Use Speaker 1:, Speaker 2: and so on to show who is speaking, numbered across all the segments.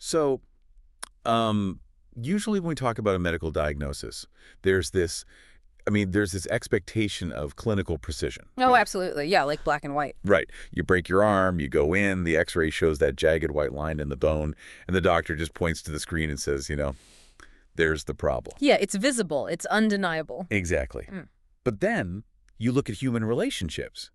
Speaker 1: So, usually when we talk about a medical diagnosis, there's this, there's this expectation of clinical precision.
Speaker 2: Oh, absolutely. Yeah, like black and white.
Speaker 1: Right. You break your arm, you go in, the x-ray shows that jagged white line in the bone, and the doctor just points to the screen and says, there's the problem.
Speaker 2: Yeah, it's visible. It's undeniable.
Speaker 1: Exactly.
Speaker 2: Mm.
Speaker 1: But then you look at human relationships.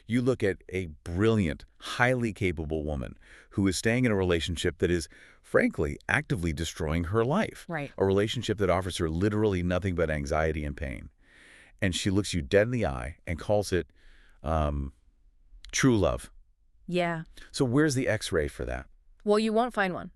Speaker 1: You look at a brilliant, highly capable woman who is staying in a relationship that is, frankly, actively destroying her life.
Speaker 2: Right.
Speaker 1: A relationship that offers her literally nothing but anxiety and pain. And she looks you dead in the eye and calls it true love.
Speaker 2: Yeah.
Speaker 1: So where's the x-ray for that?
Speaker 2: Well, you won't find one.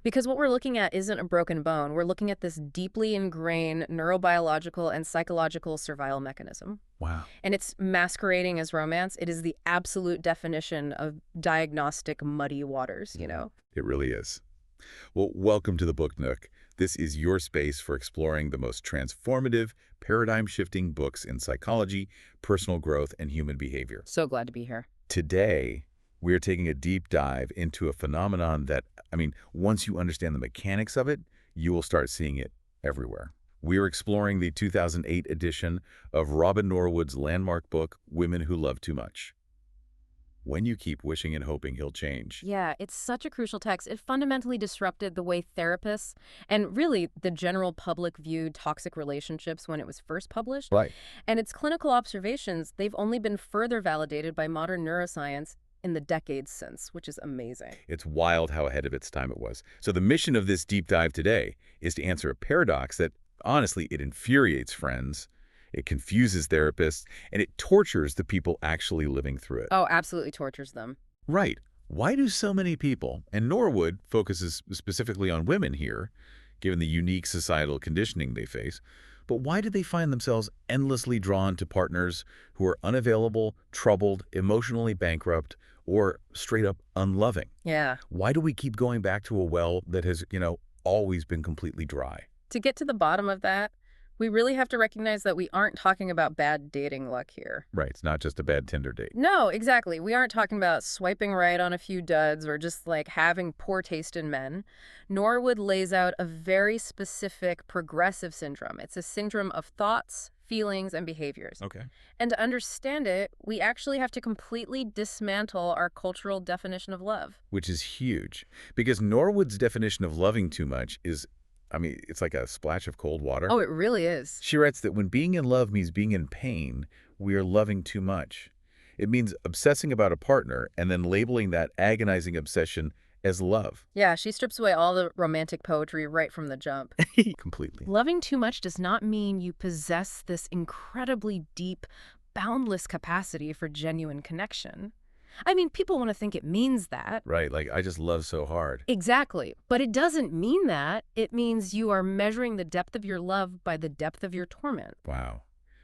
Speaker 2: Because what we're looking at isn't a broken bone. We're looking at this deeply ingrained neurobiological and psychological survival mechanism.
Speaker 1: Wow.
Speaker 2: And it's masquerading as romance. It is the absolute definition of diagnostic muddy waters,
Speaker 1: It really is. Well, welcome to the Book Nook. This is your space for exploring the most transformative, paradigm-shifting books in psychology, personal growth, and human behavior.
Speaker 2: So glad to be here.
Speaker 1: Today, we're taking a deep dive into a phenomenon that, once you understand the mechanics of it, you will start seeing it everywhere. We're exploring the 2008 edition of Robin Norwood's landmark book, Women Who Love Too Much. When you keep wishing and hoping he'll change.
Speaker 2: Yeah, it's such a crucial text. It fundamentally disrupted the way therapists and really the general public viewed toxic relationships when it was first published.
Speaker 1: Right.
Speaker 2: And its clinical observations, they've only been further validated by modern neuroscience in the decades since, which is amazing.
Speaker 1: It's wild how ahead of its time it was. So the mission of this deep dive today is to answer a paradox that, honestly, it infuriates friends, it confuses therapists, and it tortures the people actually living through it.
Speaker 2: Oh, absolutely tortures them.
Speaker 1: Right. Why do so many people, and Norwood focuses specifically on women here, given the unique societal conditioning they face, but why do they find themselves endlessly drawn to partners who are unavailable, troubled, emotionally bankrupt, or straight up unloving?
Speaker 2: Yeah.
Speaker 1: Why do we keep going back to a well that has, always been completely dry?
Speaker 2: To get to the bottom of that, we really have to recognize that we aren't talking about bad dating luck here.
Speaker 1: Right. It's not just a bad Tinder date.
Speaker 2: No, exactly. We aren't talking about swiping right on a few duds or just having poor taste in men. Norwood lays out a very specific progressive syndrome. It's a syndrome of thoughts, feelings, and behaviors.
Speaker 1: Okay.
Speaker 2: And to understand it, we actually have to completely dismantle our cultural definition of love.
Speaker 1: Which is huge, because Norwood's definition of loving too much is, it's like a splash of cold water.
Speaker 2: Oh, it really is.
Speaker 1: She writes that when being in love means being in pain, we are loving too much. It means obsessing about a partner and then labeling that agonizing obsession as love.
Speaker 2: Yeah, she strips away all the romantic poetry right from the jump.
Speaker 1: Completely.
Speaker 2: Loving too much does not mean you possess this incredibly deep, boundless capacity for genuine connection. People want to think it means that.
Speaker 1: Right, like I just love so hard.
Speaker 2: Exactly. But it doesn't mean that. It means you are measuring the depth of your love by the depth of your torment.
Speaker 1: Wow.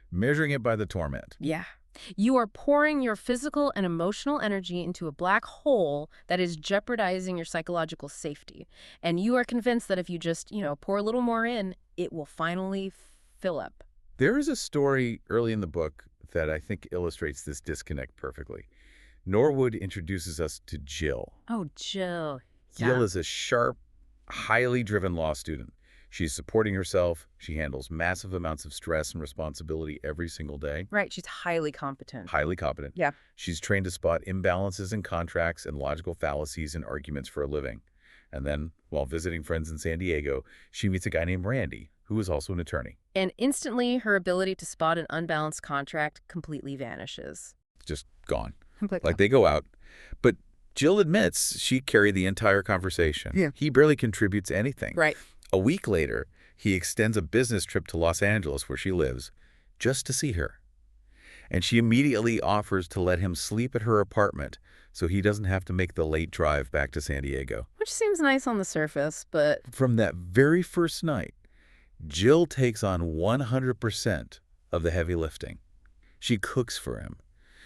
Speaker 1: Measuring it by the torment.
Speaker 2: Yeah. You are pouring your physical and emotional energy into a black hole that is jeopardizing your psychological safety. And you are convinced that if you just, pour a little more in, it will finally fill up.
Speaker 1: There is a story early in the book that I think illustrates this disconnect perfectly. Norwood introduces us to Jill.
Speaker 2: Oh, Jill.
Speaker 1: Jill
Speaker 2: Yeah.
Speaker 1: is a sharp, highly driven law student. She's supporting herself. She handles massive amounts of stress and responsibility every single day.
Speaker 2: Right. She's highly competent.
Speaker 1: Highly competent.
Speaker 2: Yeah.
Speaker 1: She's trained to spot imbalances in contracts and logical fallacies in arguments for a living. And then, while visiting friends in San Diego, she meets a guy named Randy, who is also an attorney.
Speaker 2: And instantly, her ability to spot an unbalanced contract completely vanishes.
Speaker 1: Just gone.
Speaker 2: Completely.
Speaker 1: Like they go out. But Jill admits she carried the entire conversation.
Speaker 2: Yeah.
Speaker 1: He barely contributes anything.
Speaker 2: Right.
Speaker 1: A week later, he extends a business trip to Los Angeles, where she lives, just to see her. And she immediately offers to let him sleep at her apartment so he doesn't have to make the late drive back to San Diego.
Speaker 2: Which seems nice on the surface, but...
Speaker 1: From that very first night, Jill takes on 100% of the heavy lifting. She cooks for him.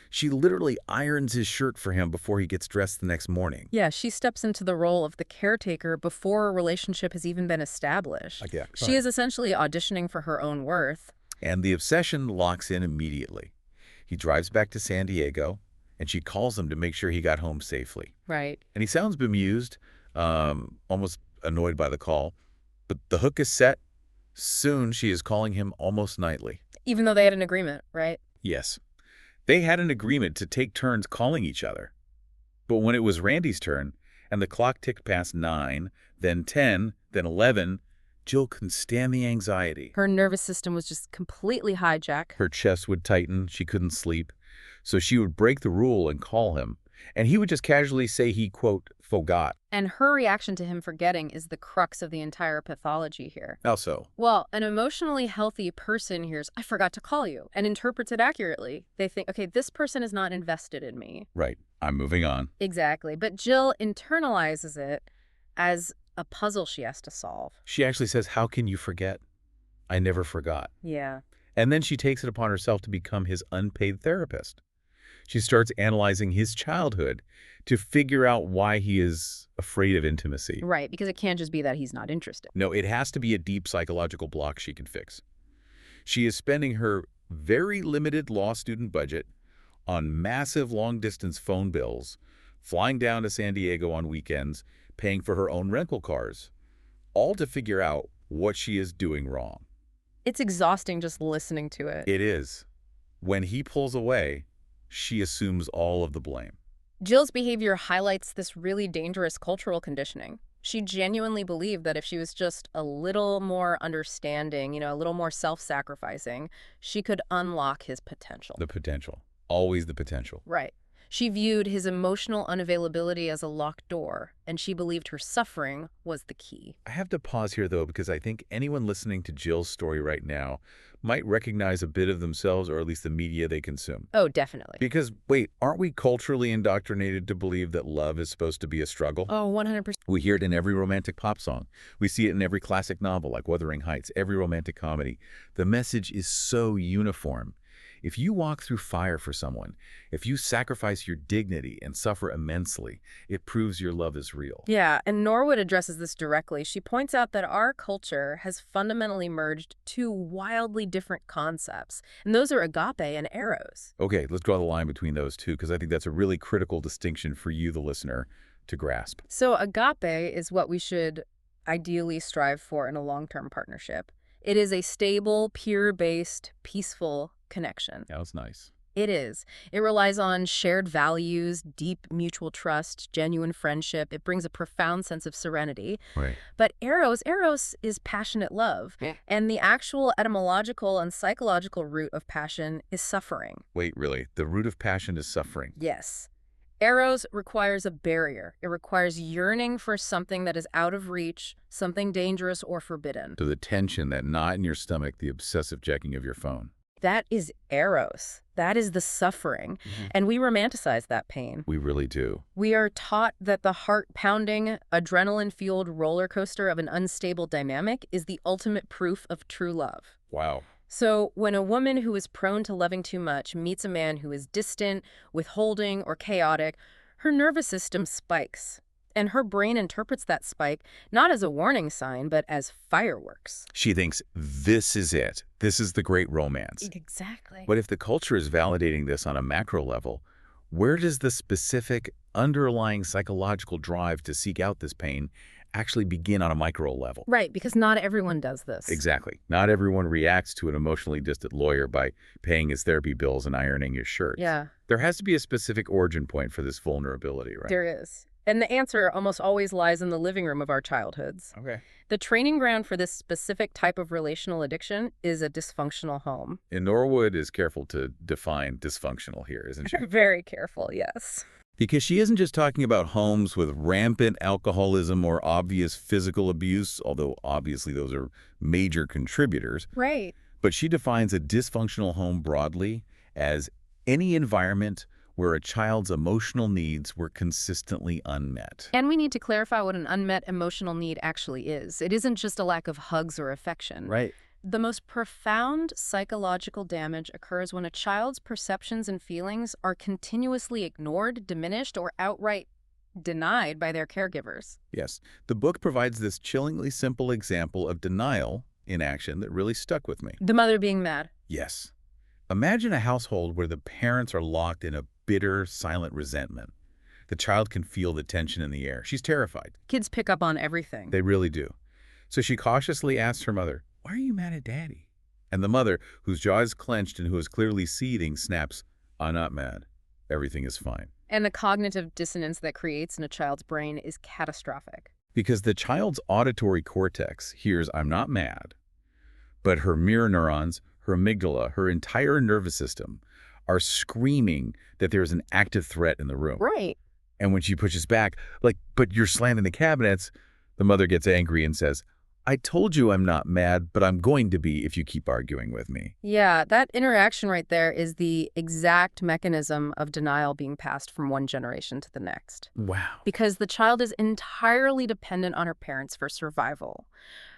Speaker 1: She literally irons his shirt for him before he gets dressed the next morning.
Speaker 2: Yeah, she steps into the role of the caretaker before a relationship has even been established. She is essentially auditioning for her own worth.
Speaker 1: And the obsession locks in immediately. He drives back to San Diego, and she calls him to make sure he got home safely.
Speaker 2: Right.
Speaker 1: And he sounds bemused, almost annoyed by the call. But the hook is set. Soon she is calling him almost nightly.
Speaker 2: Even though they had an agreement, right?
Speaker 1: Yes, they had an agreement to take turns calling each other. But when it was Randy's turn, and the clock ticked past 9, then 10, then 11, Jill couldn't stand the anxiety.
Speaker 2: Her nervous system was just completely hijacked.
Speaker 1: Her chest would tighten, she couldn't sleep. So she would break the rule and call him. And he would just casually say he, quote, forgot.
Speaker 2: And her reaction to him forgetting is the crux of the entire pathology here.
Speaker 1: How so?
Speaker 2: Well, an emotionally healthy person hears, I forgot to call you, and interprets it accurately. They think, okay, this person is not invested in me.
Speaker 1: Right. I'm moving on.
Speaker 2: Exactly. But Jill internalizes it as a puzzle she has to solve.
Speaker 1: She actually says, how can you forget? I never forgot.
Speaker 2: Yeah.
Speaker 1: And then she takes it upon herself to become his unpaid therapist. She starts analyzing his childhood to figure out why he is afraid of intimacy.
Speaker 2: Right, because it can't just be that he's not interested.
Speaker 1: No, it has to be a deep psychological block she can fix. She is spending her very limited law student budget on massive long-distance phone bills, flying down to San Diego on weekends, paying for her own rental cars, all to figure out what she is doing wrong.
Speaker 2: It's exhausting just listening to it.
Speaker 1: It is. When he pulls away, she assumes all of the blame.
Speaker 2: Jill's behavior highlights this really dangerous cultural conditioning. She genuinely believed that if she was just a little more understanding, a little more self-sacrificing, she could unlock his potential.
Speaker 1: The potential. Always the potential.
Speaker 2: Right. She viewed his emotional unavailability as a locked door, and she believed her suffering was the key.
Speaker 1: I have to pause here, though, because I think anyone listening to Jill's story right now might recognize a bit of themselves, or at least the media they consume.
Speaker 2: Oh, definitely.
Speaker 1: Because, wait, aren't we culturally indoctrinated to believe that love is supposed to be a struggle?
Speaker 2: Oh, 100%.
Speaker 1: We hear it in every romantic pop song. We see it in every classic novel like Wuthering Heights, every romantic comedy. The message is so uniform. If you walk through fire for someone, if you sacrifice your dignity and suffer immensely, it proves your love is real.
Speaker 2: Yeah, and Norwood addresses this directly. She points out that our culture has fundamentally merged two wildly different concepts, and those are agape and eros.
Speaker 1: Okay, let's draw the line between those two, because I think that's a really critical distinction for you, the listener, to grasp.
Speaker 2: So agape is what we should ideally strive for in a long-term partnership. It is a stable, peer-based, peaceful connection.
Speaker 1: Yeah, that's nice.
Speaker 2: It is. It relies on shared values, deep mutual trust, genuine friendship. It brings a profound sense of serenity.
Speaker 1: Right.
Speaker 2: But eros is passionate love.
Speaker 1: Yeah.
Speaker 2: And the actual etymological and psychological root of passion is suffering.
Speaker 1: Wait, really? The root of passion is suffering?
Speaker 2: Yes. Eros requires a barrier. It requires yearning for something that is out of reach, something dangerous or forbidden.
Speaker 1: To the tension, that knot in your stomach, the obsessive checking of your phone.
Speaker 2: That is eros. That is the suffering. And we romanticize that pain.
Speaker 1: We really do.
Speaker 2: We are taught that the heart-pounding, adrenaline-fueled roller coaster of an unstable dynamic is the ultimate proof of true love.
Speaker 1: Wow.
Speaker 2: So when a woman who is prone to loving too much meets a man who is distant, withholding, or chaotic, her nervous system spikes. And her brain interprets that spike not as a warning sign, but as fireworks.
Speaker 1: She thinks, this is it. This is the great romance.
Speaker 2: Exactly.
Speaker 1: But if the culture is validating this on a macro level, where does the specific underlying psychological drive to seek out this pain actually begin on a micro level?
Speaker 2: Right, because not everyone does this.
Speaker 1: Exactly. Not everyone reacts to an emotionally distant lawyer by paying his therapy bills and ironing his shirts.
Speaker 2: Yeah.
Speaker 1: There has to be a specific origin point for this vulnerability, right?
Speaker 2: There is. And the answer almost always lies in the living room of our childhoods.
Speaker 1: Okay.
Speaker 2: The training ground for this specific type of relational addiction is a dysfunctional home.
Speaker 1: And Norwood is careful to define dysfunctional here, isn't she?
Speaker 2: Very careful, yes.
Speaker 1: Because she isn't just talking about homes with rampant alcoholism or obvious physical abuse, although obviously those are major contributors.
Speaker 2: Right.
Speaker 1: But she defines a dysfunctional home broadly as any environment where a child's emotional needs were consistently unmet.
Speaker 2: And we need to clarify what an unmet emotional need actually is. It isn't just a lack of hugs or affection.
Speaker 1: Right.
Speaker 2: The most profound psychological damage occurs when a child's perceptions and feelings are continuously ignored, diminished, or outright denied by their caregivers.
Speaker 1: Yes. The book provides this chillingly simple example of denial in action that really stuck with me.
Speaker 2: The mother being mad.
Speaker 1: Yes. Imagine a household where the parents are locked in a bitter, silent resentment. The child can feel the tension in the air. She's terrified.
Speaker 2: Kids pick up on everything.
Speaker 1: They really do. So she cautiously asks her mother, "Why are you mad at Daddy?" And the mother, whose jaw is clenched and who is clearly seething, snaps, "I'm not mad. Everything is fine."
Speaker 2: And the cognitive dissonance that creates in a child's brain is catastrophic.
Speaker 1: Because the child's auditory cortex hears, "I'm not mad," but her mirror neurons, her amygdala, her entire nervous system are screaming that there's an active threat in the room.
Speaker 2: Right.
Speaker 1: And when she pushes back, like, "But you're slamming the cabinets," the mother gets angry and says, "I told you I'm not mad, but I'm going to be if you keep arguing with me."
Speaker 2: Yeah, that interaction right there is the exact mechanism of denial being passed from one generation to the next.
Speaker 1: Wow.
Speaker 2: Because the child is entirely dependent on her parents for survival.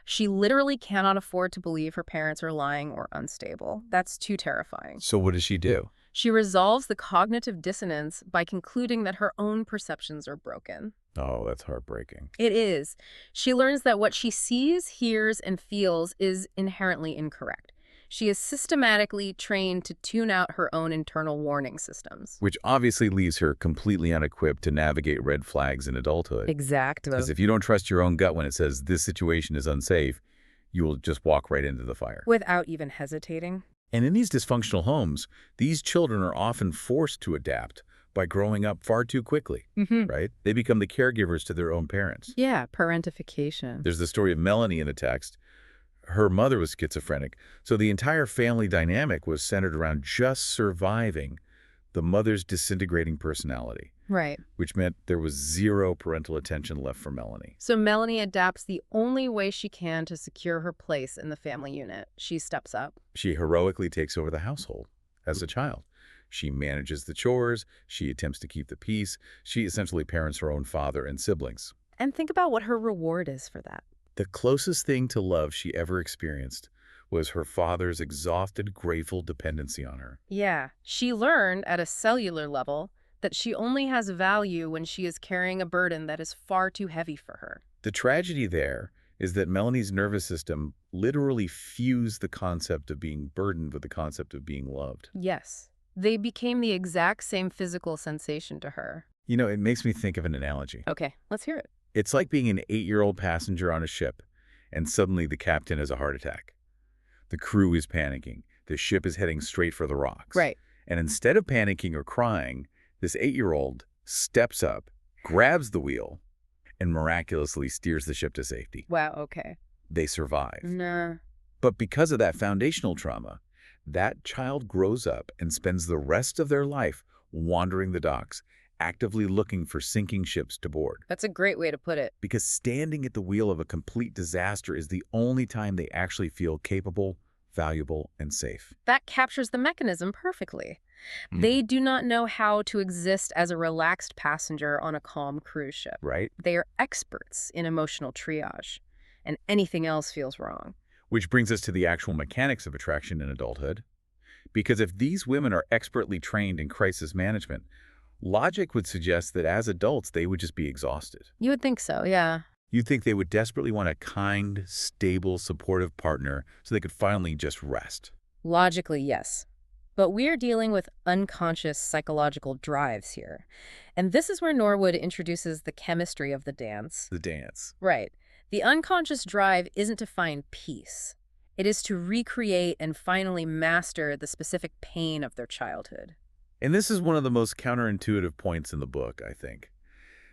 Speaker 2: She literally cannot afford to believe her parents are lying or unstable. That's too terrifying.
Speaker 1: So what does she do?
Speaker 2: She resolves the cognitive dissonance by concluding that her own perceptions are broken.
Speaker 1: Oh, that's heartbreaking.
Speaker 2: It is. She learns that what she sees, hears, and feels is inherently incorrect. She is systematically trained to tune out her own internal warning systems.
Speaker 1: Which obviously leaves her completely unequipped to navigate red flags in adulthood.
Speaker 2: Exactly.
Speaker 1: Because if you don't trust your own gut when it says this situation is unsafe, you will just walk right into the fire.
Speaker 2: Without even hesitating.
Speaker 1: And in these dysfunctional homes, these children are often forced to adapt by growing up far too quickly, right? They become the caregivers to their own parents.
Speaker 2: Yeah, parentification.
Speaker 1: There's the story of Melanie in the text. Her mother was schizophrenic, so the entire family dynamic was centered around just surviving the mother's disintegrating personality.
Speaker 2: Right.
Speaker 1: Which meant there was zero parental attention left for Melanie.
Speaker 2: So Melanie adapts the only way she can to secure her place in the family unit. She steps up.
Speaker 1: She heroically takes over the household as a child. She manages the chores. She attempts to keep the peace. She essentially parents her own father and siblings.
Speaker 2: And think about what her reward is for that.
Speaker 1: The closest thing to love she ever experienced was her father's exhausted, grateful dependency on her.
Speaker 2: Yeah. She learned at a cellular level that she only has value when she is carrying a burden that is far too heavy for her.
Speaker 1: The tragedy there is that Melanie's nervous system literally fused the concept of being burdened with the concept of being loved.
Speaker 2: Yes. They became the exact same physical sensation to her.
Speaker 1: You know, it makes me think of an analogy.
Speaker 2: Okay, let's hear it.
Speaker 1: It's like being an 8-year-old passenger on a ship, and suddenly the captain has a heart attack. The crew is panicking. The ship is heading straight for the rocks.
Speaker 2: Right.
Speaker 1: And instead of panicking or crying, this 8-year-old steps up, grabs the wheel, and miraculously steers the ship to safety.
Speaker 2: Wow, okay.
Speaker 1: They survive.
Speaker 2: Nah.
Speaker 1: But because of that foundational trauma, that child grows up and spends the rest of their life wandering the docks, actively looking for sinking ships to board.
Speaker 2: That's a great way to put it.
Speaker 1: Because standing at the wheel of a complete disaster is the only time they actually feel capable, valuable, and safe.
Speaker 2: That captures the mechanism perfectly. They do not know how to exist as a relaxed passenger on a calm cruise ship.
Speaker 1: Right?
Speaker 2: They are experts in emotional triage, and anything else feels wrong.
Speaker 1: Which brings us to the actual mechanics of attraction in adulthood. Because if these women are expertly trained in crisis management, logic would suggest that as adults, they would just be exhausted.
Speaker 2: You would think so, yeah.
Speaker 1: You'd think they would desperately want a kind, stable, supportive partner so they could finally just rest.
Speaker 2: Logically, yes. But we're dealing with unconscious psychological drives here. And this is where Norwood introduces the chemistry of the dance.
Speaker 1: The dance.
Speaker 2: Right. The unconscious drive isn't to find peace. It is to recreate and finally master the specific pain of their childhood.
Speaker 1: And this is one of the most counterintuitive points in the book, I think.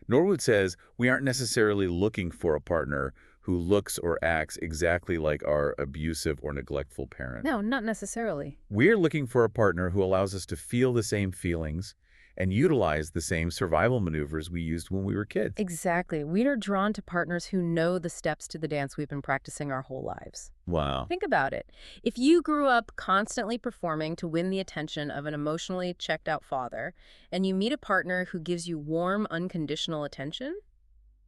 Speaker 1: Norwood says we aren't necessarily looking for a partner who looks or acts exactly like our abusive or neglectful parent.
Speaker 2: No, not necessarily.
Speaker 1: We're looking for a partner who allows us to feel the same feelings and utilize the same survival maneuvers we used when we were kids.
Speaker 2: Exactly. We are drawn to partners who know the steps to the dance we've been practicing our whole lives.
Speaker 1: Wow.
Speaker 2: Think about it. If you grew up constantly performing to win the attention of an emotionally checked out father, and you meet a partner who gives you warm, unconditional attention,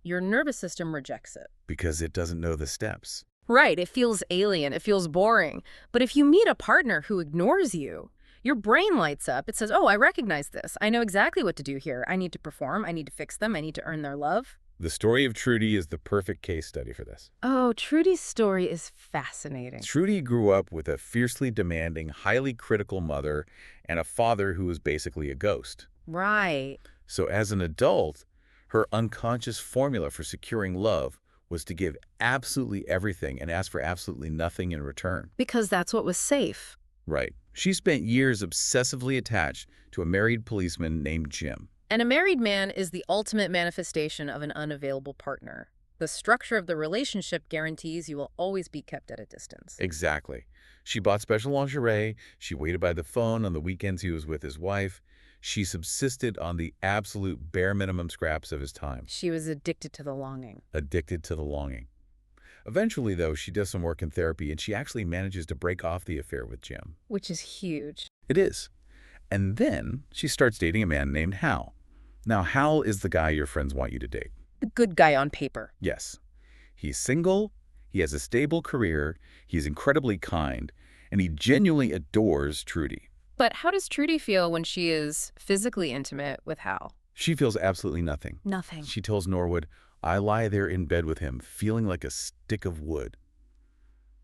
Speaker 2: your nervous system rejects it.
Speaker 1: Because it doesn't know the steps.
Speaker 2: Right. It feels alien. It feels boring. But if you meet a partner who ignores you, your brain lights up. It says, oh, I recognize this. I know exactly what to do here. I need to perform. I need to fix them. I need to earn their love.
Speaker 1: The story of Trudy is the perfect case study for this.
Speaker 2: Oh, Trudy's story is fascinating.
Speaker 1: Trudy grew up with a fiercely demanding, highly critical mother and a father who was basically a ghost.
Speaker 2: Right.
Speaker 1: So as an adult, her unconscious formula for securing love was to give absolutely everything and ask for absolutely nothing in return.
Speaker 2: Because that's what was safe.
Speaker 1: Right. She spent years obsessively attached to a married policeman named Jim.
Speaker 2: And a married man is the ultimate manifestation of an unavailable partner. The structure of the relationship guarantees you will always be kept at a distance.
Speaker 1: Exactly. She bought special lingerie. She waited by the phone on the weekends he was with his wife. She subsisted on the absolute bare minimum scraps of his time.
Speaker 2: She was addicted to the longing.
Speaker 1: Addicted to the longing. Eventually, though, she does some work in therapy, and she actually manages to break off the affair with Jim.
Speaker 2: Which is huge.
Speaker 1: It is. And then she starts dating a man named Hal. Now, Hal is the guy your friends want you to date.
Speaker 2: The good guy on paper.
Speaker 1: Yes. He's single, he has a stable career, he's incredibly kind, and he genuinely adores Trudy.
Speaker 2: But how does Trudy feel when she is physically intimate with Hal?
Speaker 1: She feels absolutely nothing.
Speaker 2: Nothing.
Speaker 1: She tells Norwood, "I lie there in bed with him, feeling like a stick of wood."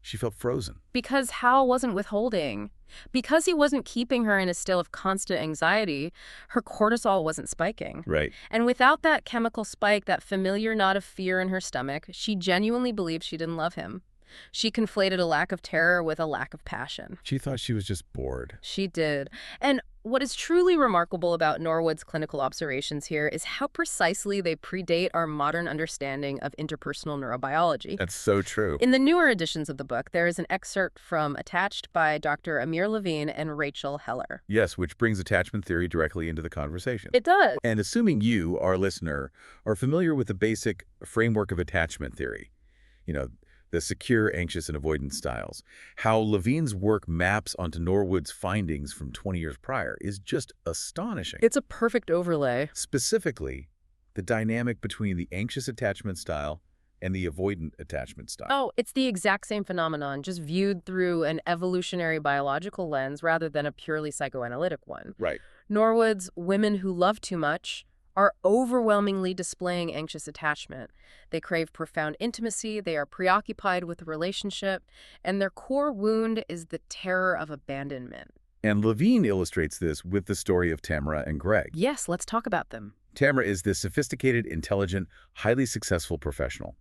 Speaker 1: She felt frozen.
Speaker 2: Because Hal wasn't withholding. Because he wasn't keeping her in a state of constant anxiety, her cortisol wasn't spiking.
Speaker 1: Right.
Speaker 2: And without that chemical spike, that familiar knot of fear in her stomach, she genuinely believed she didn't love him. She conflated a lack of terror with a lack of passion.
Speaker 1: She thought she was just bored.
Speaker 2: She did. And what is truly remarkable about Norwood's clinical observations here is how precisely they predate our modern understanding of interpersonal neurobiology.
Speaker 1: That's so true.
Speaker 2: In the newer editions of the book, there is an excerpt from Attached by Dr. Amir Levine and Rachel Heller.
Speaker 1: Yes, which brings attachment theory directly into the conversation.
Speaker 2: It does.
Speaker 1: And assuming you, our listener, are familiar with the basic framework of attachment theory, the secure, anxious, and avoidant styles, how Levine's work maps onto Norwood's findings from 20 years prior is just astonishing.
Speaker 2: It's a perfect overlay.
Speaker 1: Specifically, the dynamic between the anxious attachment style and the avoidant attachment style.
Speaker 2: Oh, it's the exact same phenomenon, just viewed through an evolutionary biological lens rather than a purely psychoanalytic one.
Speaker 1: Right.
Speaker 2: Norwood's women who love too much are overwhelmingly displaying anxious attachment. They crave profound intimacy, they are preoccupied with the relationship, and their core wound is the terror of abandonment.
Speaker 1: And Levine illustrates this with the story of Tamara and Greg.
Speaker 2: Yes, let's talk about them.
Speaker 1: Tamara is this sophisticated, intelligent, highly successful professional.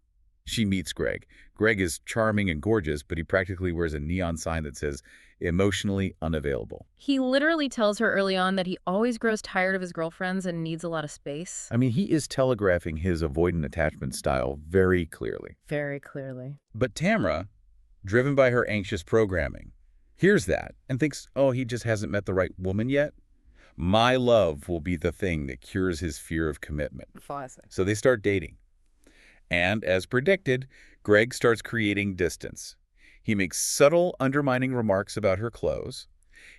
Speaker 1: She meets Greg. Greg is charming and gorgeous, but he practically wears a neon sign that says, "Emotionally unavailable."
Speaker 2: He literally tells her early on that he always grows tired of his girlfriends and needs a lot of space.
Speaker 1: I mean, he is telegraphing his avoidant attachment style very clearly.
Speaker 2: Very clearly.
Speaker 1: But Tamara, driven by her anxious programming, hears that and thinks, oh, he just hasn't met the right woman yet. My love will be the thing that cures his fear of commitment.
Speaker 2: Classic.
Speaker 1: So they start dating. And as predicted, Greg starts creating distance. He makes subtle, undermining remarks about her clothes.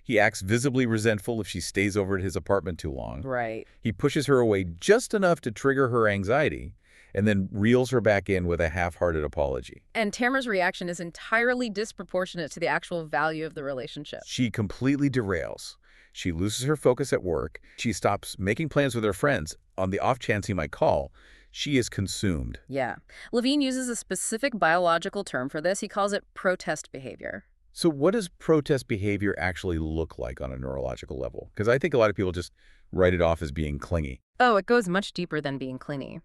Speaker 1: He acts visibly resentful if she stays over at his apartment too long.
Speaker 2: Right.
Speaker 1: He pushes her away just enough to trigger her anxiety and then reels her back in with a half-hearted apology.
Speaker 2: And Tamara's reaction is entirely disproportionate to the actual value of the relationship.
Speaker 1: She completely derails. She loses her focus at work. She stops making plans with her friends on the off chance he might call. She is consumed.
Speaker 2: Yeah. Levine uses a specific biological term for this. He calls it protest behavior.
Speaker 1: So what does protest behavior actually look like on a neurological level? Because I think a lot of people just write it off as being clingy.
Speaker 2: Oh, it goes much deeper than being clingy.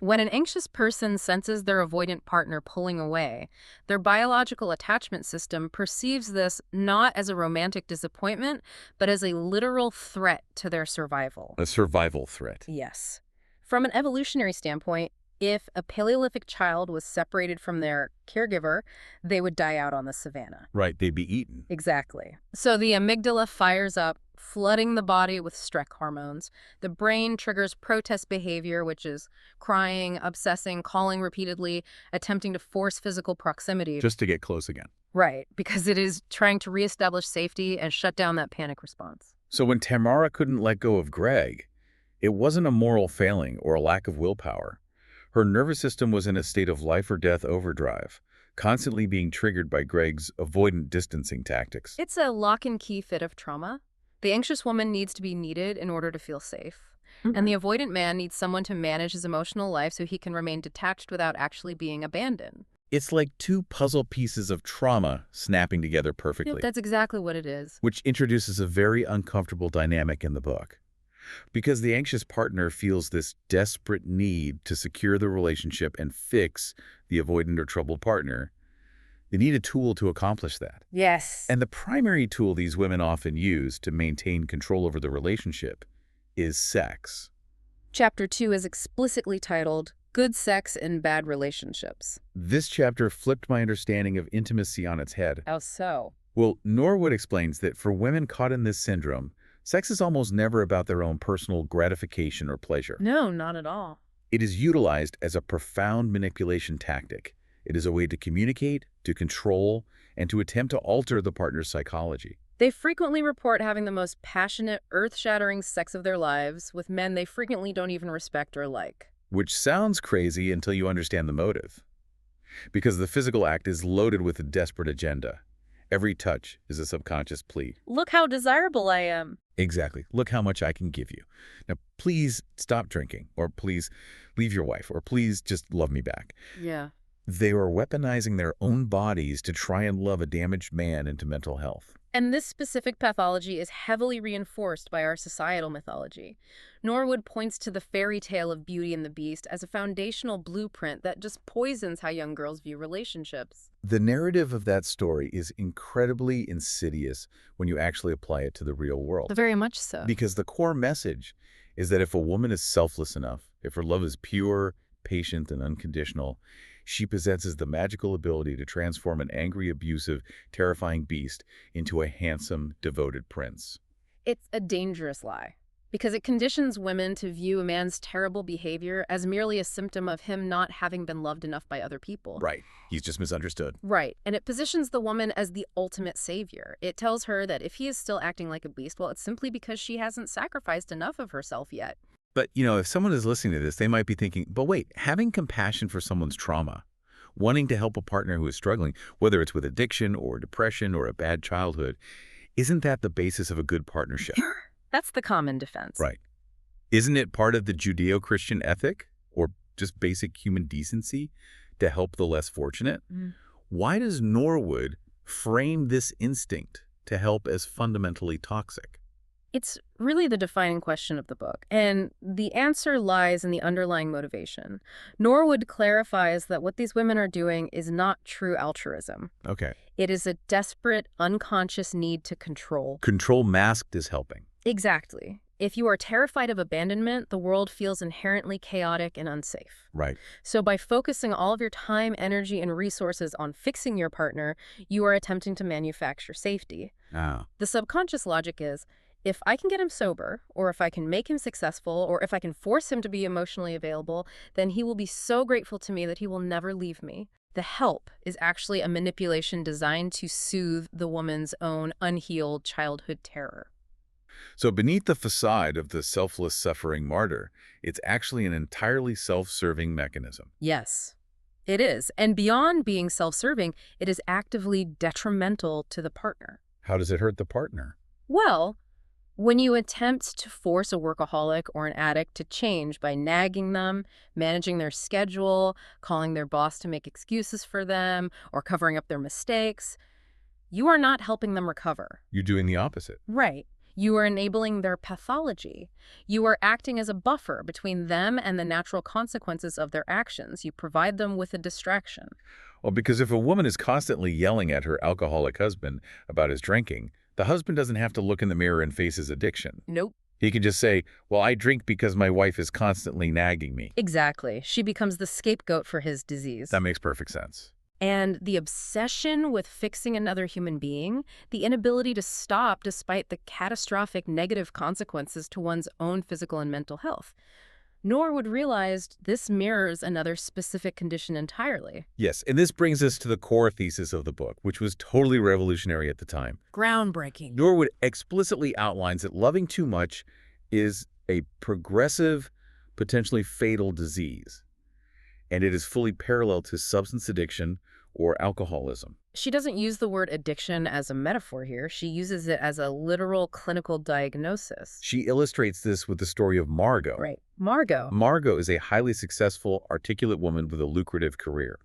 Speaker 2: When an anxious person senses their avoidant partner pulling away, their biological attachment system perceives this not as a romantic disappointment, but as a literal threat to their survival.
Speaker 1: A survival threat.
Speaker 2: Yes. From an evolutionary standpoint, if a Paleolithic child was separated from their caregiver, they would die out on the savannah.
Speaker 1: Right, they'd be eaten.
Speaker 2: Exactly. So the amygdala fires up, flooding the body with stress hormones. The brain triggers protest behavior, which is crying, obsessing, calling repeatedly, attempting to force physical proximity.
Speaker 1: Just to get close again.
Speaker 2: Right, because it is trying to reestablish safety and shut down that panic response.
Speaker 1: So when Tamara couldn't let go of Greg, it wasn't a moral failing or a lack of willpower. Her nervous system was in a state of life or death overdrive, constantly being triggered by Greg's avoidant distancing tactics.
Speaker 2: It's a lock-and-key fit of trauma. The anxious woman needs to be needed in order to feel safe. And the avoidant man needs someone to manage his emotional life so he can remain detached without actually being abandoned.
Speaker 1: It's like two puzzle pieces of trauma snapping together perfectly.
Speaker 2: Yep, that's exactly what it is.
Speaker 1: Which introduces a very uncomfortable dynamic in the book. Because the anxious partner feels this desperate need to secure the relationship and fix the avoidant or troubled partner. They need a tool to accomplish that.
Speaker 2: Yes.
Speaker 1: And the primary tool these women often use to maintain control over the relationship is sex.
Speaker 2: Chapter 2 is explicitly titled, Good Sex in Bad Relationships.
Speaker 1: This chapter flipped my understanding of intimacy on its head.
Speaker 2: How so?
Speaker 1: Well, Norwood explains that for women caught in this syndrome, sex is almost never about their own personal gratification or pleasure.
Speaker 2: No, not at all.
Speaker 1: It is utilized as a profound manipulation tactic. It is a way to communicate, to control, and to attempt to alter the partner's psychology.
Speaker 2: They frequently report having the most passionate, earth-shattering sex of their lives with men they frequently don't even respect or like.
Speaker 1: Which sounds crazy until you understand the motive. Because the physical act is loaded with a desperate agenda. Every touch is a subconscious plea.
Speaker 2: Look how desirable I am.
Speaker 1: Exactly. Look how much I can give you. Now, please stop drinking, or please leave your wife, or please just love me back.
Speaker 2: Yeah.
Speaker 1: They are weaponizing their own bodies to try and love a damaged man into mental health.
Speaker 2: And this specific pathology is heavily reinforced by our societal mythology. Norwood points to the fairy tale of Beauty and the Beast as a foundational blueprint that just poisons how young girls view relationships.
Speaker 1: The narrative of that story is incredibly insidious when you actually apply it to the real world.
Speaker 2: Very much so.
Speaker 1: Because the core message is that if a woman is selfless enough, if her love is pure, patient, and unconditional, she possesses the magical ability to transform an angry, abusive, terrifying beast into a handsome, devoted prince.
Speaker 2: It's a dangerous lie, because it conditions women to view a man's terrible behavior as merely a symptom of him not having been loved enough by other people.
Speaker 1: Right. He's just misunderstood.
Speaker 2: Right. And it positions the woman as the ultimate savior. It tells her that if he is still acting like a beast, well, it's simply because she hasn't sacrificed enough of herself yet.
Speaker 1: But, if someone is listening to this, they might be thinking, but wait, having compassion for someone's trauma, wanting to help a partner who is struggling, whether it's with addiction or depression or a bad childhood, isn't that the basis of a good partnership?
Speaker 2: That's the common defense.
Speaker 1: Right. Isn't it part of the Judeo-Christian ethic, or just basic human decency, to help the less fortunate? Why does Norwood frame this instinct to help as fundamentally toxic?
Speaker 2: It's really the defining question of the book, and the answer lies in the underlying motivation. Norwood clarifies that what these women are doing is not true altruism.
Speaker 1: Okay.
Speaker 2: It is a desperate, unconscious need to control.
Speaker 1: Control masked as helping.
Speaker 2: Exactly. If you are terrified of abandonment, the world feels inherently chaotic and unsafe.
Speaker 1: Right.
Speaker 2: So by focusing all of your time, energy, and resources on fixing your partner, you are attempting to manufacture safety.
Speaker 1: Ah.
Speaker 2: The subconscious logic is, if I can get him sober, or if I can make him successful, or if I can force him to be emotionally available, then he will be so grateful to me that he will never leave me. The help is actually a manipulation designed to soothe the woman's own unhealed childhood terror.
Speaker 1: So beneath the facade of the selfless suffering martyr, it's actually an entirely self-serving mechanism.
Speaker 2: Yes, it is. And beyond being self-serving, it is actively detrimental to the partner.
Speaker 1: How does it hurt the partner?
Speaker 2: Well, when you attempt to force a workaholic or an addict to change by nagging them, managing their schedule, calling their boss to make excuses for them, or covering up their mistakes, you are not helping them recover.
Speaker 1: You're doing the opposite.
Speaker 2: Right. You are enabling their pathology. You are acting as a buffer between them and the natural consequences of their actions. You provide them with a distraction.
Speaker 1: Well, because if a woman is constantly yelling at her alcoholic husband about his drinking, the husband doesn't have to look in the mirror and face his addiction.
Speaker 2: Nope.
Speaker 1: He can just say, well, I drink because my wife is constantly nagging me.
Speaker 2: Exactly. She becomes the scapegoat for his disease.
Speaker 1: That makes perfect sense.
Speaker 2: And the obsession with fixing another human being, the inability to stop despite the catastrophic negative consequences to one's own physical and mental health. Norwood realized this mirrors another specific condition entirely.
Speaker 1: Yes, and this brings us to the core thesis of the book, which was totally revolutionary at the time.
Speaker 2: Groundbreaking.
Speaker 1: Norwood explicitly outlines that loving too much is a progressive, potentially fatal disease, and it is fully parallel to substance addiction or alcoholism.
Speaker 2: She doesn't use the word addiction as a metaphor here. She uses it as a literal clinical diagnosis.
Speaker 1: She illustrates this with the story of Margot.
Speaker 2: Right. Margot.
Speaker 1: Margot is a highly successful, articulate woman with a lucrative career.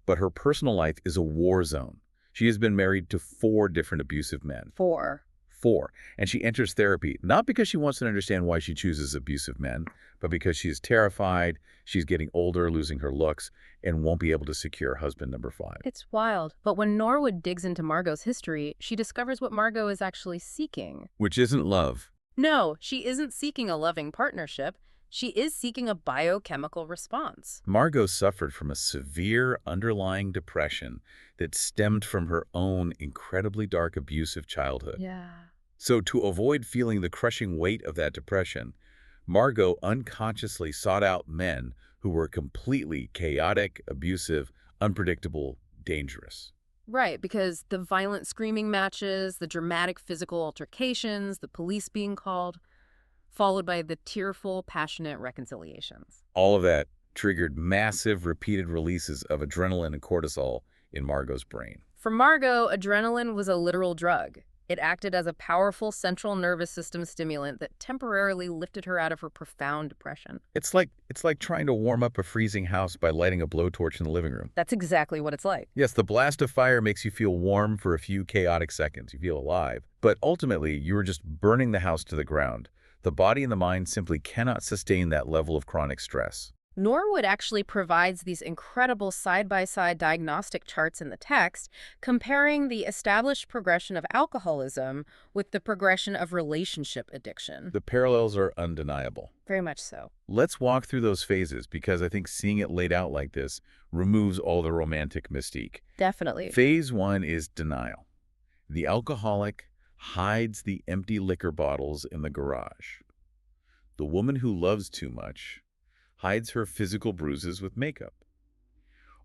Speaker 1: But her personal life is a war zone. She has been married to 4 different abusive men.
Speaker 2: 4.
Speaker 1: 4. And she enters therapy, not because she wants to understand why she chooses abusive men, but because she is terrified, she's getting older, losing her looks, and won't be able to secure husband number 5.
Speaker 2: It's wild. But when Norwood digs into Margot's history, she discovers what Margot is actually seeking.
Speaker 1: Which isn't love.
Speaker 2: No, she isn't seeking a loving partnership. She is seeking a biochemical response.
Speaker 1: Margot suffered from a severe underlying depression that stemmed from her own incredibly dark abusive childhood.
Speaker 2: Yeah.
Speaker 1: So to avoid feeling the crushing weight of that depression, Margot unconsciously sought out men who were completely chaotic, abusive, unpredictable, dangerous.
Speaker 2: Right, because the violent screaming matches, the dramatic physical altercations, the police being called, followed by the tearful, passionate reconciliations.
Speaker 1: All of that triggered massive repeated releases of adrenaline and cortisol in Margot's brain.
Speaker 2: For Margot, adrenaline was a literal drug. It acted as a powerful central nervous system stimulant that temporarily lifted her out of her profound depression.
Speaker 1: It's like trying to warm up a freezing house by lighting a blowtorch in the living room.
Speaker 2: That's exactly what it's like.
Speaker 1: Yes, the blast of fire makes you feel warm for a few chaotic seconds. You feel alive. But ultimately, you are just burning the house to the ground. The body and the mind simply cannot sustain that level of chronic stress.
Speaker 2: Norwood actually provides these incredible side-by-side diagnostic charts in the text, comparing the established progression of alcoholism with the progression of relationship addiction.
Speaker 1: The parallels are undeniable.
Speaker 2: Very much so.
Speaker 1: Let's walk through those phases because I think seeing it laid out like this removes all the romantic mystique.
Speaker 2: Definitely.
Speaker 1: Phase 1 is denial. The alcoholic hides the empty liquor bottles in the garage. The woman who loves too much hides her physical bruises with makeup.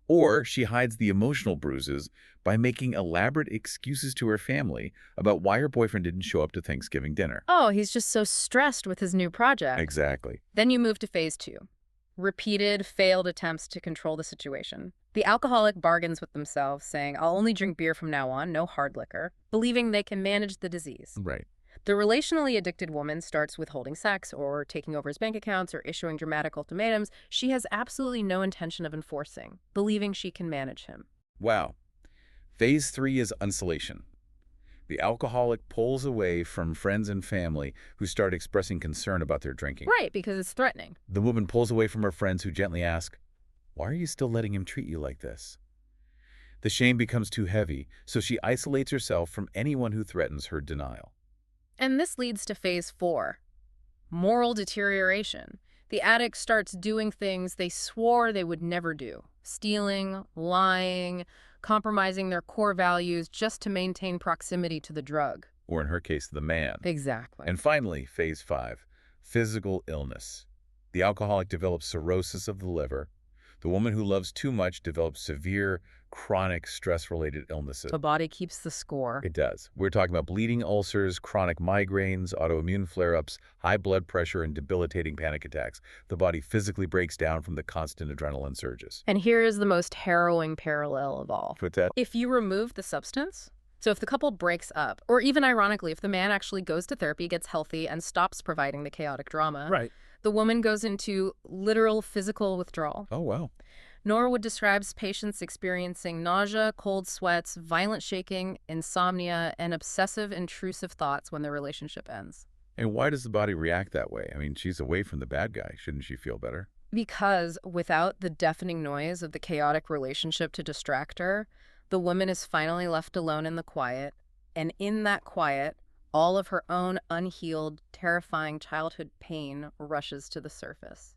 Speaker 1: Or she hides the emotional bruises by making elaborate excuses to her family about why her boyfriend didn't show up to Thanksgiving dinner.
Speaker 2: Oh, he's just so stressed with his new project.
Speaker 1: Exactly.
Speaker 2: Then you move to phase 2. Repeated, failed attempts to control the situation. The alcoholic bargains with themselves, saying, I'll only drink beer from now on, no hard liquor, believing they can manage the disease.
Speaker 1: Right.
Speaker 2: The relationally addicted woman starts withholding sex or taking over his bank accounts or issuing dramatic ultimatums she has absolutely no intention of enforcing, believing she can manage him.
Speaker 1: Wow. Phase 3 is isolation. The alcoholic pulls away from friends and family who start expressing concern about their drinking.
Speaker 2: Right, because it's threatening.
Speaker 1: The woman pulls away from her friends who gently ask, why are you still letting him treat you like this? The shame becomes too heavy, so she isolates herself from anyone who threatens her denial.
Speaker 2: And this leads to phase 4, moral deterioration. The addict starts doing things they swore they would never do. Stealing, lying, compromising their core values just to maintain proximity to the drug.
Speaker 1: Or in her case, the man.
Speaker 2: Exactly.
Speaker 1: And finally, phase 5, physical illness. The alcoholic develops cirrhosis of the liver. The woman who loves too much develops severe, chronic stress-related illnesses.
Speaker 2: The body keeps the score.
Speaker 1: It does. We're talking about bleeding ulcers, chronic migraines, autoimmune flare-ups, high blood pressure, and debilitating panic attacks. The body physically breaks down from the constant adrenaline surges.
Speaker 2: And here is the most harrowing parallel of all.
Speaker 1: What's that?
Speaker 2: If you remove the substance, so if the couple breaks up, or even ironically, if the man actually goes to therapy, gets healthy, and stops providing the chaotic drama,
Speaker 1: Right.
Speaker 2: the woman goes into literal physical withdrawal.
Speaker 1: Oh, wow.
Speaker 2: Norwood describes patients experiencing nausea, cold sweats, violent shaking, insomnia, and obsessive intrusive thoughts when their relationship ends.
Speaker 1: And why does the body react that way? I mean, she's away from the bad guy. Shouldn't she feel better?
Speaker 2: Because without the deafening noise of the chaotic relationship to distract her, the woman is finally left alone in the quiet, and in that quiet, all of her own unhealed, terrifying childhood pain rushes to the surface.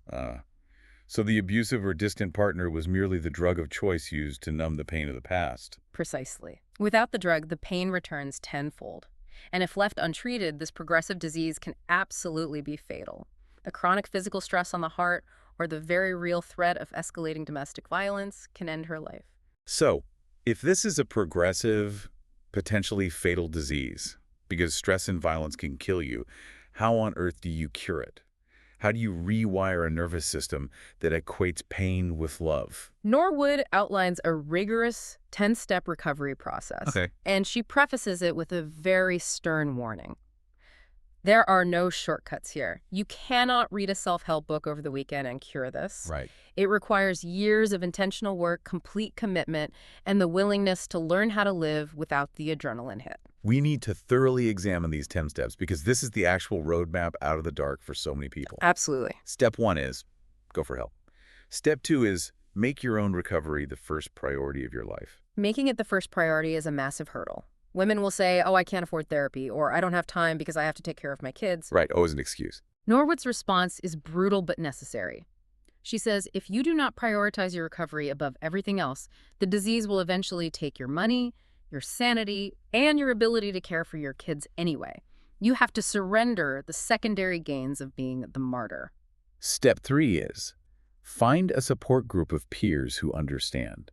Speaker 1: So the abusive or distant partner was merely the drug of choice used to numb the pain of the past.
Speaker 2: Precisely. Without the drug, the pain returns tenfold. And if left untreated, this progressive disease can absolutely be fatal. The chronic physical stress on the heart or the very real threat of escalating domestic violence can end her life.
Speaker 1: So, if this is a progressive, potentially fatal disease, because stress and violence can kill you, how on earth do you cure it? How do you rewire a nervous system that equates pain with love?
Speaker 2: Norwood outlines a rigorous 10-step recovery process.
Speaker 1: Okay.
Speaker 2: And she prefaces it with a very stern warning. There are no shortcuts here. You cannot read a self-help book over the weekend and cure this.
Speaker 1: Right.
Speaker 2: It requires years of intentional work, complete commitment, and the willingness to learn how to live without the adrenaline hit.
Speaker 1: We need to thoroughly examine these 10 steps because this is the actual roadmap out of the dark for so many people.
Speaker 2: Absolutely.
Speaker 1: Step 1 is go for help. Step 2 is make your own recovery the first priority of your life.
Speaker 2: Making it the first priority is a massive hurdle. Women will say, oh, I can't afford therapy, or I don't have time because I have to take care of my kids.
Speaker 1: Right, always an excuse.
Speaker 2: Norwood's response is brutal but necessary. She says, if you do not prioritize your recovery above everything else, the disease will eventually take your money, your sanity, and your ability to care for your kids anyway. You have to surrender the secondary gains of being the martyr.
Speaker 1: Step 3 is find a support group of peers who understand.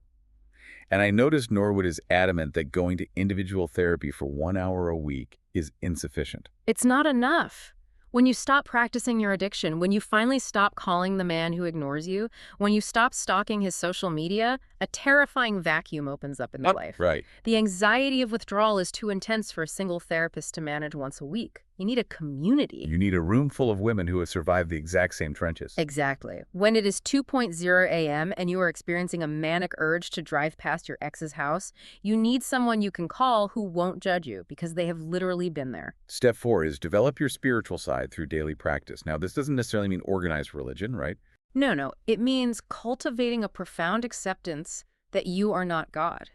Speaker 1: And I noticed Norwood is adamant that going to individual therapy for 1 hour a week is insufficient.
Speaker 2: It's not enough. When you stop practicing your addiction, when you finally stop calling the man who ignores you, when you stop stalking his social media, a terrifying vacuum opens up in your life.
Speaker 1: Right.
Speaker 2: The anxiety of withdrawal is too intense for a single therapist to manage once a week. You need a community.
Speaker 1: You need a room full of women who have survived the exact same trenches.
Speaker 2: Exactly. When it is 2:0 a.m. and you are experiencing a manic urge to drive past your ex's house, you need someone you can call who won't judge you because they have literally been there.
Speaker 1: Step 4 is develop your spiritual side through daily practice. Now, this doesn't necessarily mean organized religion, right?
Speaker 2: No. It means cultivating a profound acceptance that you are not God.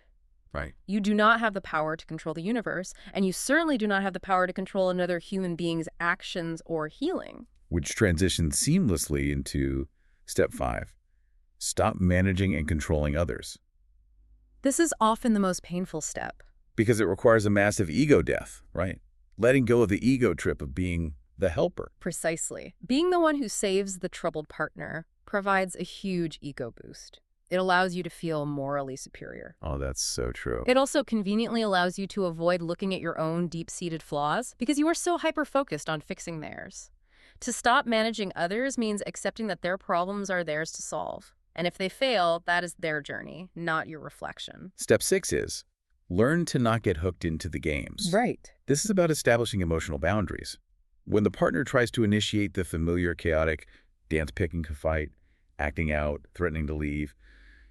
Speaker 1: Right.
Speaker 2: You do not have the power to control the universe, and you certainly do not have the power to control another human being's actions or healing.
Speaker 1: Which transitions seamlessly into step 5. Stop managing and controlling others.
Speaker 2: This is often the most painful step.
Speaker 1: Because it requires a massive ego death, right? Letting go of the ego trip of being the helper.
Speaker 2: Precisely. Being the one who saves the troubled partner provides a huge ego boost. It allows you to feel morally superior.
Speaker 1: Oh, that's so true.
Speaker 2: It also conveniently allows you to avoid looking at your own deep-seated flaws because you are so hyper-focused on fixing theirs. To stop managing others means accepting that their problems are theirs to solve. And if they fail, that is their journey, not your reflection.
Speaker 1: Step 6 is learn to not get hooked into the games.
Speaker 2: Right.
Speaker 1: This is about establishing emotional boundaries. When the partner tries to initiate the familiar chaotic dance picking fight, acting out, threatening to leave,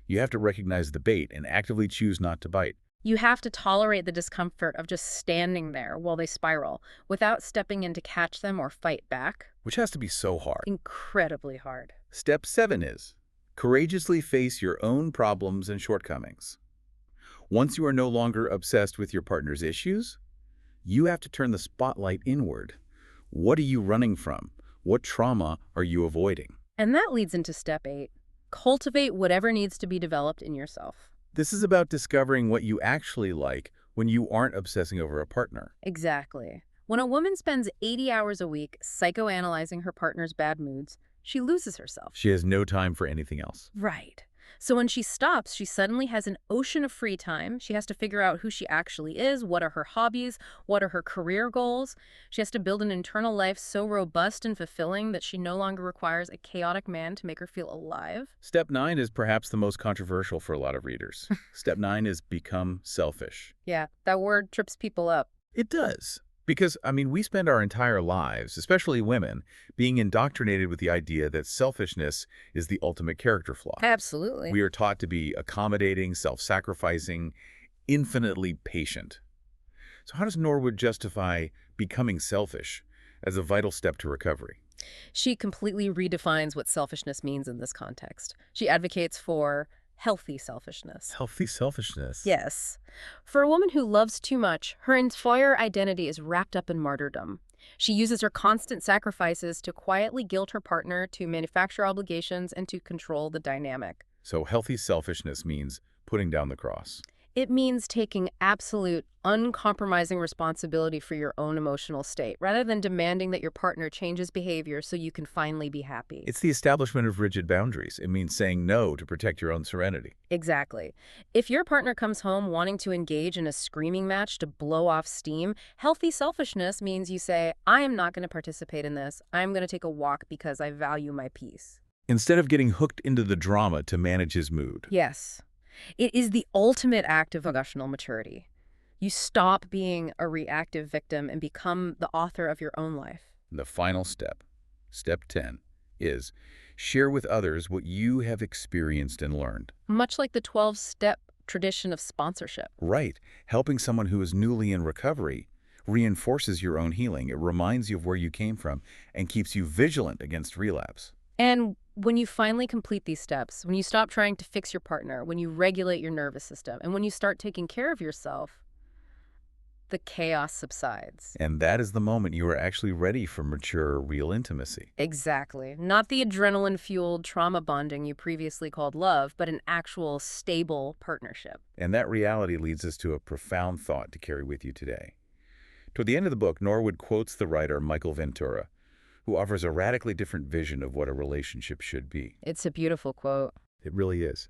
Speaker 1: you have to recognize the bait and actively choose not to bite.
Speaker 2: You have to tolerate the discomfort of just standing there while they spiral without stepping in to catch them or fight back.
Speaker 1: Which has to be so hard.
Speaker 2: Incredibly hard.
Speaker 1: Step 7 is courageously face your own problems and shortcomings. Once you are no longer obsessed with your partner's issues, you have to turn the spotlight inward. What are you running from? What trauma are you avoiding?
Speaker 2: And that leads into step 8. Cultivate whatever needs to be developed in yourself.
Speaker 1: This is about discovering what you actually like when you aren't obsessing over a partner.
Speaker 2: Exactly. When a woman spends 80 hours a week psychoanalyzing her partner's bad moods, she loses herself.
Speaker 1: She has no time for anything else.
Speaker 2: Right. So when she stops, she suddenly has an ocean of free time. She has to figure out who she actually is, what are her hobbies, what are her career goals. She has to build an internal life so robust and fulfilling that she no longer requires a chaotic man to make her feel alive.
Speaker 1: Step 9 is perhaps the most controversial for a lot of readers. Step 9 is become selfish.
Speaker 2: Yeah, that word trips people up.
Speaker 1: It does. Because, we spend our entire lives, especially women, being indoctrinated with the idea that selfishness is the ultimate character flaw.
Speaker 2: Absolutely.
Speaker 1: We are taught to be accommodating, self-sacrificing, infinitely patient. So how does Norwood justify becoming selfish as a vital step to recovery?
Speaker 2: She completely redefines what selfishness means in this context. She advocates for healthy selfishness.
Speaker 1: Healthy selfishness?
Speaker 2: Yes. For a woman who loves too much, her entire identity is wrapped up in martyrdom. She uses her constant sacrifices to quietly guilt her partner, to manufacture obligations, and to control the dynamic.
Speaker 1: So healthy selfishness means putting down the cross.
Speaker 2: It means taking absolute, uncompromising responsibility for your own emotional state, rather than demanding that your partner changes behavior so you can finally be happy.
Speaker 1: It's the establishment of rigid boundaries. It means saying no to protect your own serenity.
Speaker 2: Exactly. If your partner comes home wanting to engage in a screaming match to blow off steam, healthy selfishness means you say, I am not going to participate in this. I'm going to take a walk because I value my peace.
Speaker 1: Instead of getting hooked into the drama to manage his mood.
Speaker 2: Yes. It is the ultimate act of emotional maturity. You stop being a reactive victim and become the author of your own life.
Speaker 1: The final step, step 10, is share with others what you have experienced and learned.
Speaker 2: Much like the 12-step tradition of sponsorship.
Speaker 1: Right. Helping someone who is newly in recovery reinforces your own healing. It reminds you of where you came from and keeps you vigilant against relapse.
Speaker 2: And when you finally complete these steps, when you stop trying to fix your partner, when you regulate your nervous system, and when you start taking care of yourself, the chaos subsides.
Speaker 1: And that is the moment you are actually ready for mature, real intimacy.
Speaker 2: Exactly. Not the adrenaline-fueled trauma bonding you previously called love, but an actual stable partnership.
Speaker 1: And that reality leads us to a profound thought to carry with you today. Toward the end of the book, Norwood quotes the writer Michael Ventura, who offers a radically different vision of what a relationship should be.
Speaker 2: It's a beautiful quote.
Speaker 1: It really is.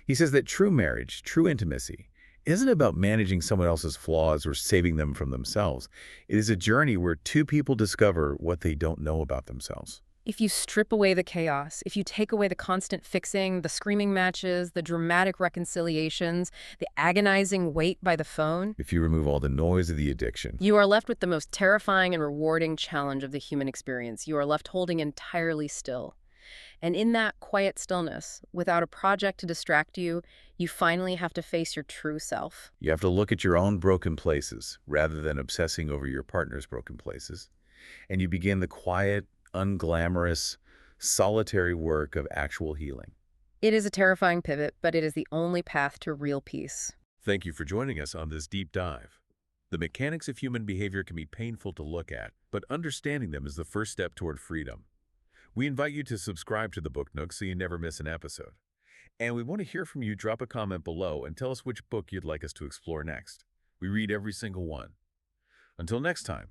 Speaker 1: He says that true marriage, true intimacy, isn't about managing someone else's flaws or saving them from themselves. It is a journey where two people discover what they don't know about themselves.
Speaker 2: If you strip away the chaos, if you take away the constant fixing, the screaming matches, the dramatic reconciliations, the agonizing wait by the phone,
Speaker 1: If you remove all the noise of the addiction,
Speaker 2: you are left with the most terrifying and rewarding challenge of the human experience. You are left holding entirely still. And in that quiet stillness, without a project to distract you, you finally have to face your true self.
Speaker 1: you have to look at your own broken places rather than obsessing over your partner's broken places. And you begin the quiet, unglamorous, solitary work of actual healing.
Speaker 2: It is a terrifying pivot, but it is the only path to real peace.
Speaker 1: Thank you for joining us on this deep dive. The mechanics of human behavior can be painful to look at, but understanding them is the first step toward freedom. We invite you to subscribe to the Book Nook so you never miss an episode. And we want to hear from you. Drop a comment below and tell us which book you'd like us to explore next. We read every single one. Until next time,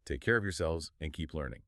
Speaker 1: take care of yourselves and keep learning.